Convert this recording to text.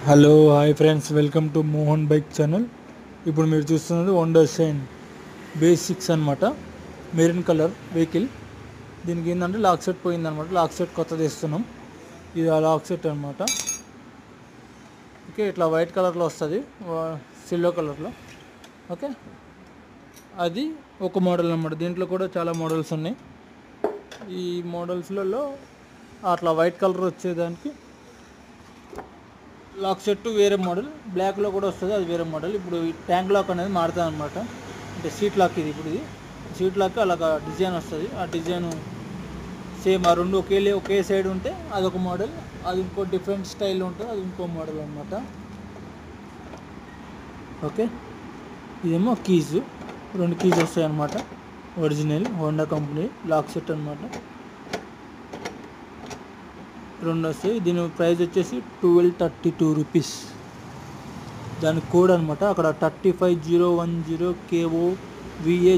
Hello hi friends, welcome to Mohan bike channel. ఇప్పుడు మీరు చూస్తున్నది హోండా షైన్ బేస్ 6 అనమాట. Maroon colour vehicle. దీనికి ఏంటంటే లాక్ సెట్ పోయిందనమాట. లాక్ సెట్ కొత్తది ఇస్తున్నాం. ఇది ఆ లాక్ సెట్ అనమాట. ఓకే, ఇట్లా వైట్ కలర్లో వస్తుంది, సిల్వర్ కలర్లో. ఓకే, అది ఒక మోడల్ అనమాట. దీంట్లో కూడా చాలా మోడల్స్ ఉన్నాయి. ఈ మోడల్స్లలో అట్లా వైట్ కలర్ వచ్చేదానికి లాక్ సెట్ వేరే మోడల్, బ్లాక్లో కూడా వస్తుంది, అది వేరే మోడల్. ఇప్పుడు ట్యాంక్ లాక్ అనేది మారుతుంది అనమాట. అంటే సీట్ లాక్ ఇది. ఇప్పుడు ఇది సీట్ లాక్ అలాగా డిజైన్ వస్తుంది. ఆ డిజైన్ సేమ్, ఆ రెండు ఒకే సైడ్ ఉంటే అదొక మోడల్, అది ఇంకో డిఫరెంట్ స్టైల్ ఉంటుంది, అది ఇంకో మోడల్ అనమాట. ఓకే, ఇదేమో కీస్, రెండు కీస్ వస్తాయి అనమాట. Original Honda company lock set అనమాట. రెండు వస్తాయి. దీని ప్రైస్ వచ్చేసి 1232 రూపీస్. దాని కోడ్ అనమాట. అక్కడ 35010 KO VA